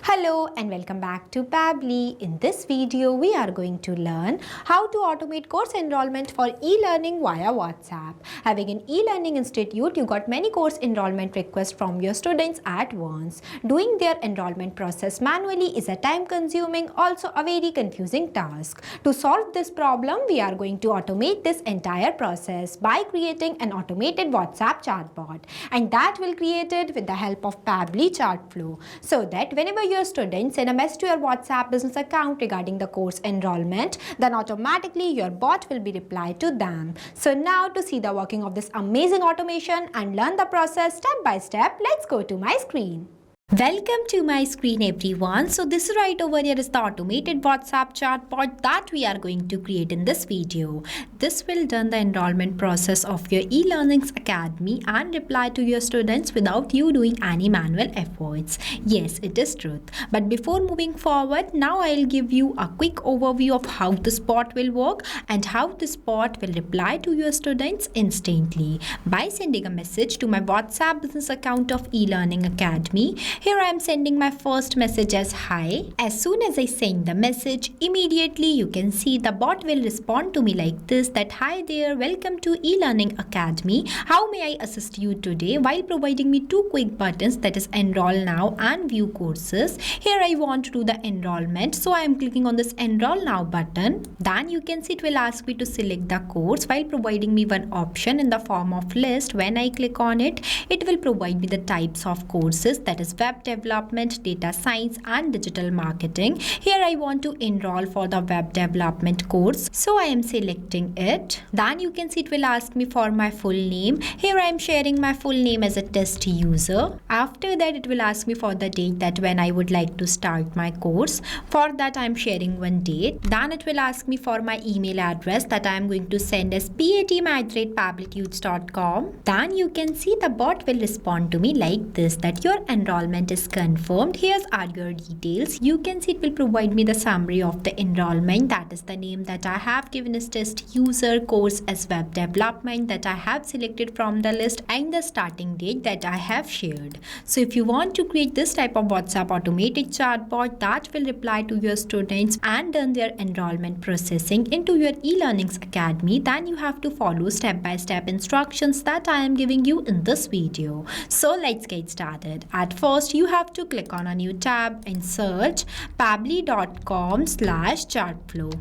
Hello and welcome back to Pabbly. In this video, we are going to learn how to automate course enrollment for e-learning via WhatsApp. Having an e-learning institute, you got many course enrollment requests from your students at once. Doing their enrollment process manually is a time-consuming, also a very confusing task. To solve this problem, we are going to automate this entire process by creating an automated WhatsApp chatbot, and that will be created with the help of Pabbly Chatflow, so that whenever your students send a message to your WhatsApp business account regarding the course enrollment, then automatically your bot will be replied to them. So now to see the working of this amazing automation and learn the process step by step, let's go to my screen. Welcome to my screen everyone. So this right over here is the automated WhatsApp chatbot that we are going to create in this video. This will run the enrollment process of your e-learnings academy and reply to your students without you doing any manual efforts. Yes, it is truth. But before moving forward, now I'll give you a quick overview of how this bot will work and how this bot will reply to your students instantly by sending a message to my WhatsApp business account of e-learning academy. Here I am sending my first message as hi. As soon as I send the message, immediately you can see the bot will respond to me like this, that hi there, welcome to e-learning academy. How may I assist you today? While providing me two quick buttons, that is enroll now and view courses. Here I want to do the enrollment, so I am clicking on this enroll now button. Then you can see it will ask me to select the course while providing me one option in the form of list. When I click on it, it will provide me the types of courses, that is web development, data science and digital marketing. Here I want to enroll for the web development course, so I am selecting it. Then you can see it will ask me for my full name. Here I am sharing my full name as a test user. After that, it will ask me for the date that when I would like to start my course. For that, I am sharing one date. Then it will ask me for my email address that I am going to send as patm@pabblytudes.com. Then you can see the bot will respond to me like this, that your enrollment is confirmed. Here's are your details. You can see it will provide me the summary of the enrollment, that is the name that I have given as test user, course as web development that I have selected from the list, and the starting date that I have shared. So if you want to create this type of WhatsApp automated chatbot that will reply to your students and done their enrollment processing into your e-learnings academy, then you have to follow step-by-step instructions that I am giving you in this video. So let's get started. At first, you have to click on a new tab and search pabbly.com/chatflow.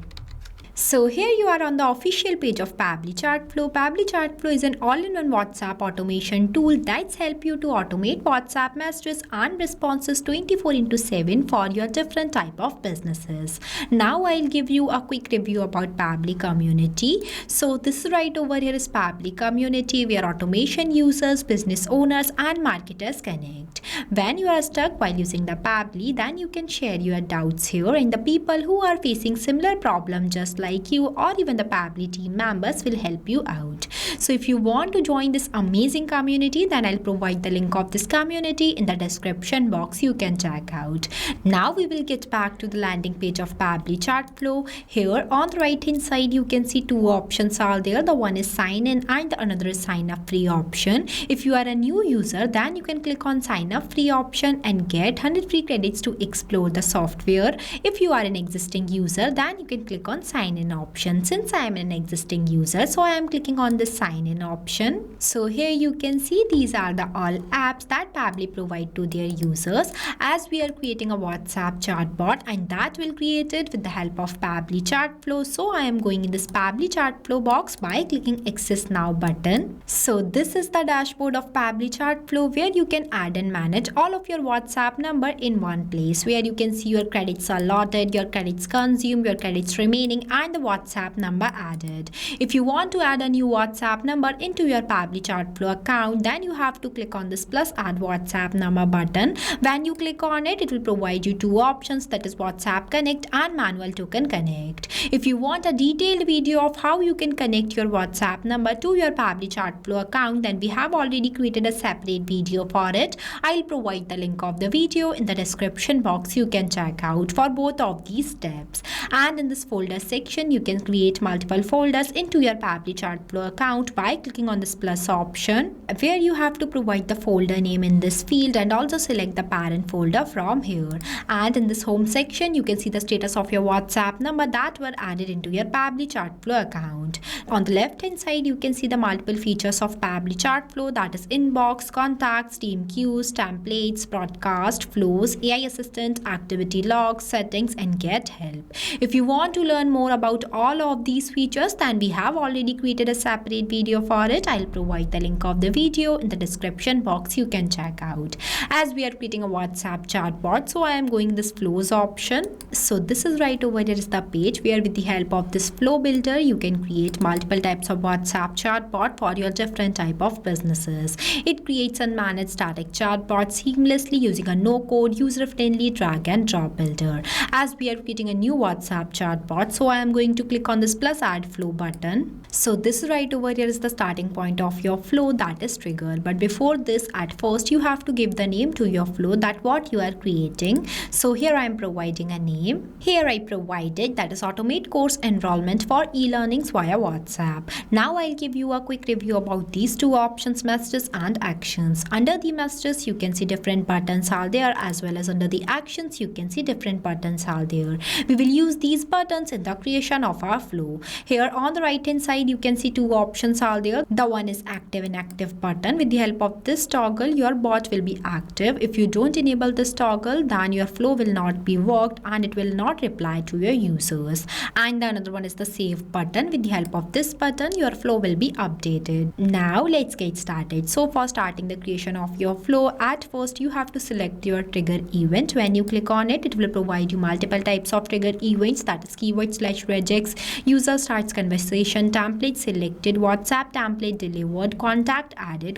So here you are on the official page of Pabbly Chatflow. Pabbly Chatflow is an all-in-one WhatsApp automation tool that's help you to automate WhatsApp messages and responses 24/7 for your different type of businesses. Now I'll give you a quick review about Pabbly community. So this right over here is Pabbly community, where automation users, business owners and marketers connect. When you are stuck while using the Pabbly, then you can share your doubts here, and the people who are facing similar problem just like you or even the Pabbly team members will help you out. So if you want to join this amazing community, then I'll provide the link of this community in the description box. You can check out. Now we will get back to the landing page of Pabbly Chatflow. Here on the right hand side, you can see two options are there. The one is sign in and the another is sign up free option. If you are a new user, then you can click on sign up free option and get 100 free credits to explore the software. If you are an existing user, then you can click on sign in option. Since I am an existing user, so I am clicking on the sign in option. So here you can see these are the all apps that Pabbly provide to their users, as we are creating a WhatsApp chatbot, and that will create it with the help of Pabbly Chatflow. So I am going in this Pabbly Chatflow box by clicking access now button. So this is the dashboard of Pabbly Chatflow, where you can add and manage all of your WhatsApp number in one place, where you can see your credits allotted, your credits consumed, your credits remaining and the WhatsApp number added. If you want to add a new WhatsApp number into your Pabbly Chatflow account, then you have to click on this plus add WhatsApp number button. When you click on it, it will provide you two options, that is WhatsApp Connect and Manual Token Connect. If you want a detailed video of how you can connect your WhatsApp number to your Pabbly Chatflow account, then we have already created a separate video for it. I'll provide the link of the video in the description box. You can check out for both of these steps. And in this folder section, section, you can create multiple folders into your Pabbly Chatflow account by clicking on this plus option, where you have to provide the folder name in this field and also select the parent folder from here. And in this home section, you can see the status of your WhatsApp number that were added into your Pabbly Chatflow account. On the left hand side, you can see the multiple features of Pabbly Chatflow, that is inbox, contacts, team queues, templates, broadcast, flows, AI assistant, activity logs, settings, and get help. If you want to learn more about all of these features, then we have already created a separate video for it. I'll provide the link of the video in the description box. You can check out. As we are creating a WhatsApp chatbot, so I am going this flows option. So this is right over here is the page where with the help of this flow builder, you can create multiple types of WhatsApp chatbot for your different type of businesses. It creates and manages static chatbots seamlessly using a no-code, user-friendly drag and drop builder. As we are creating a new WhatsApp chatbot, so I am going to click on this plus add flow button. So this right over here is the starting point of your flow, that is trigger. But before this, at first you have to give the name to your flow, that what you are creating. So here I am providing a name. Here I provided, that is automate course enrollment for e-learnings via WhatsApp. Now I'll give you a quick review about these two options, messages and actions. Under the messages, you can see different buttons are there, as well as under the actions, you can see different buttons are there. We will use these buttons in the creation of our flow. Here on the right hand side, you can see two options are there. The one is active and inactive button. With the help of this toggle, your bot will be active. If you don't enable this toggle, then your flow will not be worked and it will not reply to your users. And the another one is the save button. With the help of this button, your flow will be updated. Now let's get started. So for starting the creation of your flow, at first you have to select your trigger event. When you click on it, it will provide you multiple types of trigger events, that is keyword/regex, user starts conversation, template selected, WhatsApp template delivered, contact added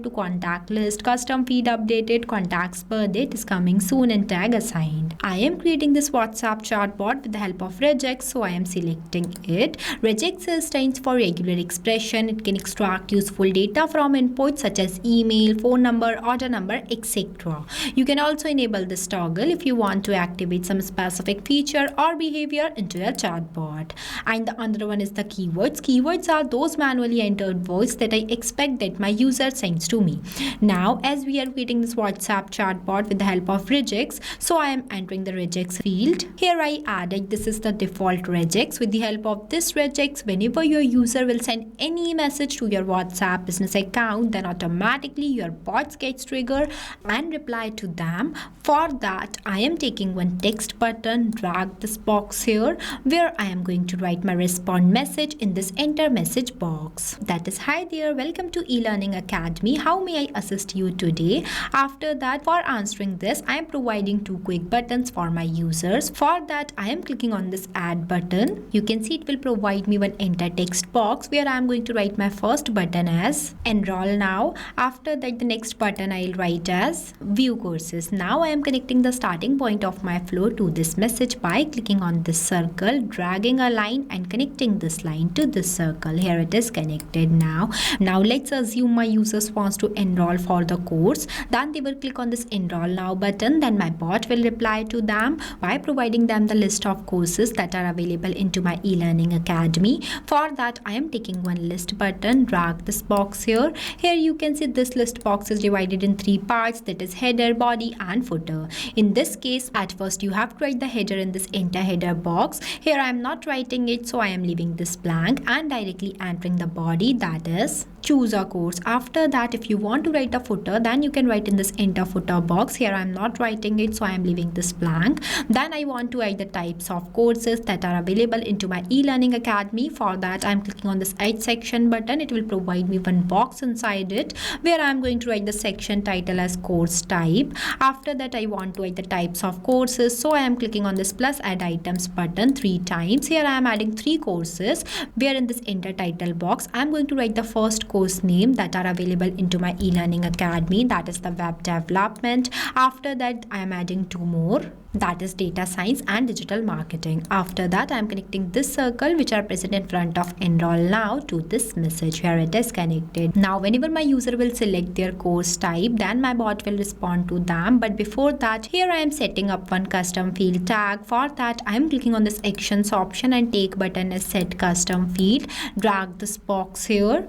to contact list, custom feed updated, contacts per date is coming soon, and tag assigned. I am creating this WhatsApp chatbot with the help of regex, so I am selecting it. Regex stands for regular expression. It can extract useful data from inputs such as email, phone number, order number, etc. You can also enable this toggle if you want to activate some specific feature or behavior into your chatbot. And the other one is the keywords. Keywords are those manually entered words that I expect that my user sends to me. Now, as we are creating this WhatsApp chatbot with the help of regex, so I am entering the regex field. Here I added, this is the default regex. With the help of this regex, whenever your user will send any message to your WhatsApp business account, then automatically your bots gets triggered and reply to them. For that, I am taking one text button, drag this box here, where I am going to write my respond message in this enter message box. That is, hi there, welcome to eLearning Academy. How may I assist you today? After that, for answering this, I am providing two quick buttons for my users. For that, I am clicking on this add button. You can see it will provide me one enter text box where I am going to write my first button as enroll now. After that, the next button I'll write as view courses. Now I am connecting the starting point of my flow to this message by clicking on this circle, dragging a line and connecting this line to this circle. Here it is connected now. Now let's assume my users wants to enroll for the course. Then they will click on this enroll now button. Then my bot will reply to them by providing them the list of courses that are available into my eLearning Academy. For that, I am taking one list button, drag this box here. Here you can see this list box is divided in three parts, that is header, body and footer. In this case, at first you have to write the header in this enter header box. Here I am not writing it, so I am leaving this blank and directly entering the body, that is choose a course. After that, if you want to write a footer, then you can write in this enter footer box. Here I am not writing it, so I am leaving this blank. Then I want to write the types of courses that are available into my eLearning Academy. For that, I am clicking on this add section button. It will provide me one box inside it where I am going to write the section title as course type. After that, I want to write the types of courses, so I am clicking on this plus add items button 3 times. Here I am adding 3 courses where in this enter title box, I am going to write the first course name that are available into my eLearning Academy, that is the web development. After that, I am adding 2 more. that is data science and digital marketing. After that, I am connecting this circle which are present in front of enroll now to this message. Here it is connected. Now whenever my user will select their course type, then my bot will respond to them. But before that, here I am setting up one custom field tag. For that, I am clicking on this actions option and take button as set custom field. Drag this box here,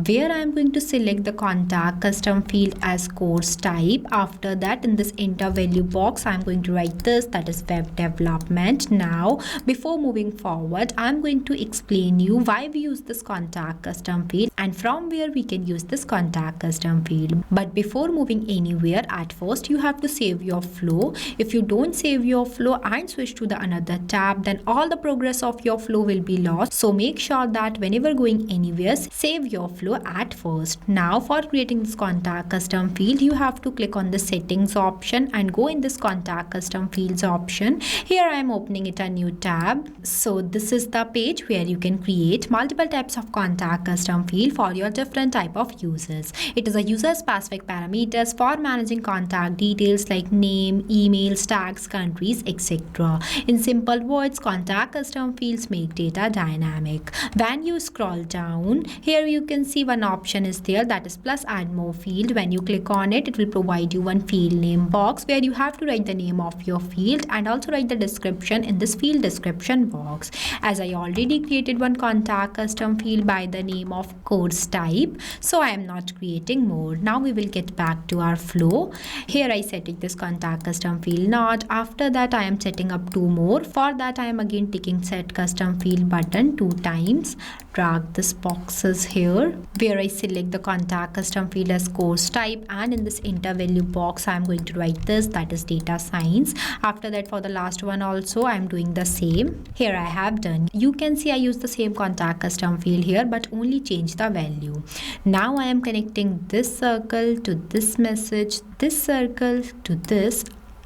where I am going to select the contact custom field as course type. After that, in this enter value box, I am going to write this, that is web development. Now before moving forward, I am going to explain you why we use this contact custom field and from where we can use this contact custom field. But before moving anywhere, at first you have to save your flow. If you don't save your flow and switch to the another tab, then all the progress of your flow will be lost. So make sure that whenever going anywhere, save your flow at first. Now for creating this contact custom field, you have to click on the settings option and go in this contact custom fields option. Here I am opening it a new tab. So this is the page where you can create multiple types of contact custom field for your different type of users. It is a user specific parameters for managing contact details like name, emails, tags, countries, etc. In simple words, contact custom fields make data dynamic. When you scroll down, here you can see one option is there, that is plus add more field. When you click on it, it will provide you one field name box where you have to write the name of your field and also write the description in this field description box. As I already created one contact custom field by the name of course type, so I am not creating more. Now we will get back to our flow. Here I set this contact custom field not. After that, I am setting up two more. For that, I am again taking set custom field button 2 times. Drag this boxes here where I select the contact custom field as course type, and in this enter value box I am going to write this, that is data science. After that, for the last one also I am doing the same. Here I have done. You can see I use the same contact custom field here but only change the value. Now I am connecting this circle to this message, this circle to this,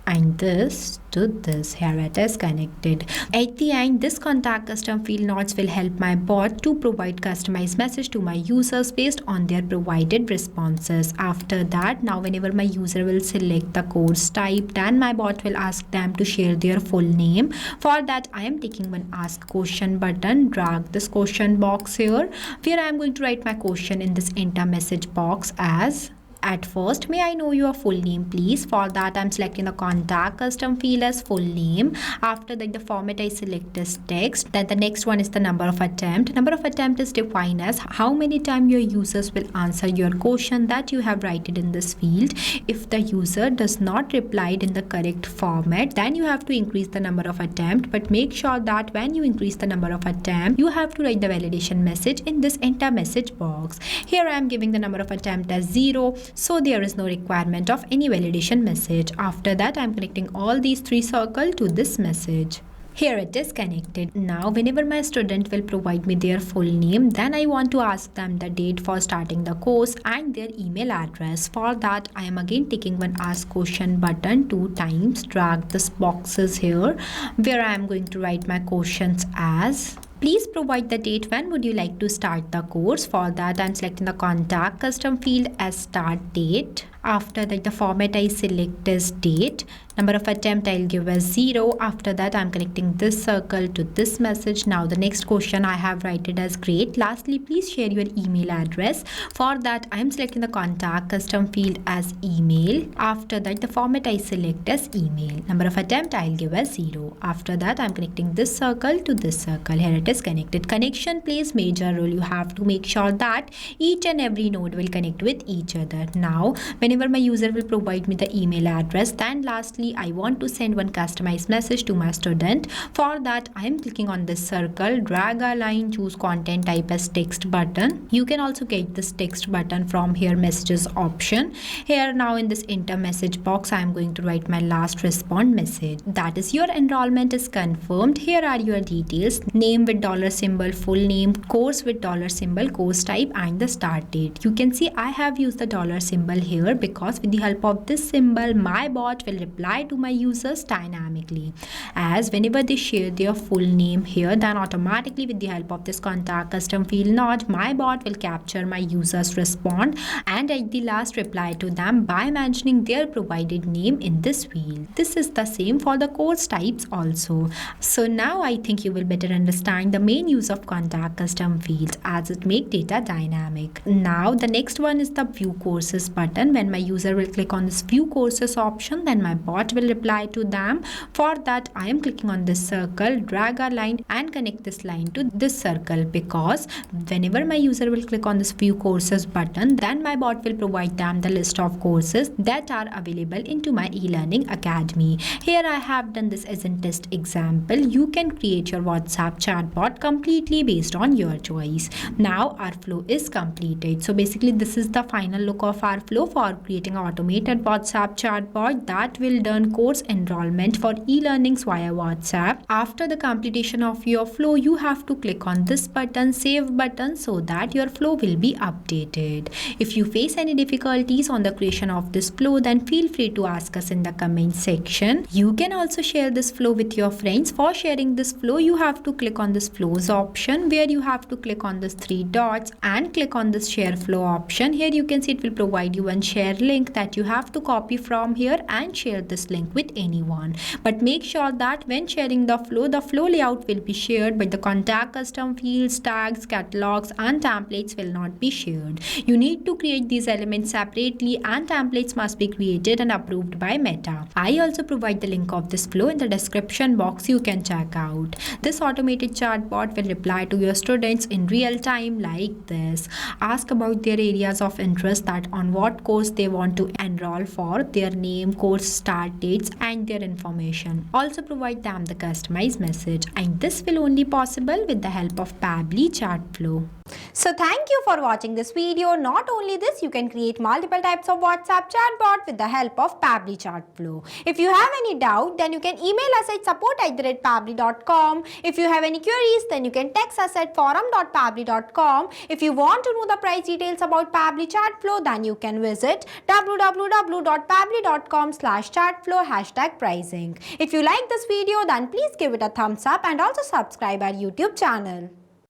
and this to this. Here it is connected. At the end, this contact custom field nodes will help my bot to provide customized message to my users based on their provided responses. After that, now whenever my user will select the course type, then my bot will ask them to share their full name. For that, I am taking one ask question button. Drag this question box here where I am going to write my question in this enter message box as, at first, may I know your full name please? For that, I'm selecting the contact custom field as full name. After that, the format I select is text. Then the next one is the number of attempt. Number of attempt is defined as how many times your users will answer your question that you have written in this field. If the user does not reply in the correct format, then you have to increase the number of attempt. But make sure that when you increase the number of attempt, you have to write the validation message in this enter message box. Here I am giving the number of attempt as 0. So there is no requirement of any validation message. After that, I am connecting all these 3 circles to this message. Here it is connected. Now whenever my student will provide me their full name, then I want to ask them the date for starting the course and their email address. For that, I am again taking one ask question button 2 times. Drag this boxes here where I am going to write my questions as, please provide the date when would you like to start the course. For that, I am selecting the contact custom field as start date. After that, the format I select is date. Number of attempt I'll give as 0. After that, I'm connecting this circle to this message. Now the next question I have written as great. Lastly, please share your email address. For that, I'm selecting the contact custom field as email. After that, the format I select as email. Number of attempt I'll give as 0. After that, I'm connecting this circle to this circle. Here it is connected. Connection plays major role. You have to make sure that each and every node will connect with each other. Now, whenever my user will provide me the email address, then lastly I want to send one customized message to my student. For that, I am clicking on this circle, drag a line, choose content type as text button. You can also get this text button from here messages option. Here now in this enter message box, I am going to write my last respond message. That is, your enrollment is confirmed. Here are your details: name with $symbol, full name, course with $symbol, course type, and the start date. You can see I have used the $symbol here because with the help of this symbol, my bot will reply to my users dynamically. As whenever they share their full name here, then automatically with the help of this contact custom field node, my bot will capture my users' response and at the last reply to them by mentioning their provided name in this field. This is the same for the course types also. So now I think you will better understand the main use of contact custom fields as it make data dynamic. Now the next one is the view courses button. When my user will click on this view courses option, then my bot will reply to them. For that I am clicking on this circle, drag a line and connect this line to this circle, because whenever my user will click on this view courses button, then my bot will provide them the list of courses that are available into my e-learning academy. Here I have done this as a test example. You can create your WhatsApp chatbot completely based on your choice. Now our flow is completed. So basically this is the final look of our flow for creating an automated WhatsApp chatbot that will done course enrollment for e-learnings via WhatsApp. After the completion of your flow, you have to click on this button, save button, so that your flow will be updated. If you face any difficulties on the creation of this flow, then feel free to ask us in the comment section. You can also share this flow with your friends. For sharing this flow, you have to click on this flows option, where you have to click on this 3 dots and click on this share flow option. Here you can see it will provide you one share link that you have to copy from here and share this link with anyone. But make sure that when sharing the flow layout will be shared, but the contact custom fields, tags, catalogs and templates will not be shared. You need to create these elements separately and templates must be created and approved by Meta. I also provide the link of this flow in the description box. You can check out. This automated chatbot will reply to your students in real time like this. Ask about their areas of interest, that on what course they want to enroll for, their name, course start dates and their information. Also provide them the customized message, and this will only possible with the help of Pabbly Chatflow. So thank you for watching this video. Not only this, you can create multiple types of WhatsApp chatbot with the help of Pabbly Chatflow. If you have any doubt, then you can email us at support@pabbly.com. If you have any queries, then you can text us at forum.pabbly.com. If you want to know the price details about Pabbly Chatflow, then you can visit www.pabbly.com/chatflow #pricing. If you like this video, then please give it a thumbs up and also subscribe our YouTube channel.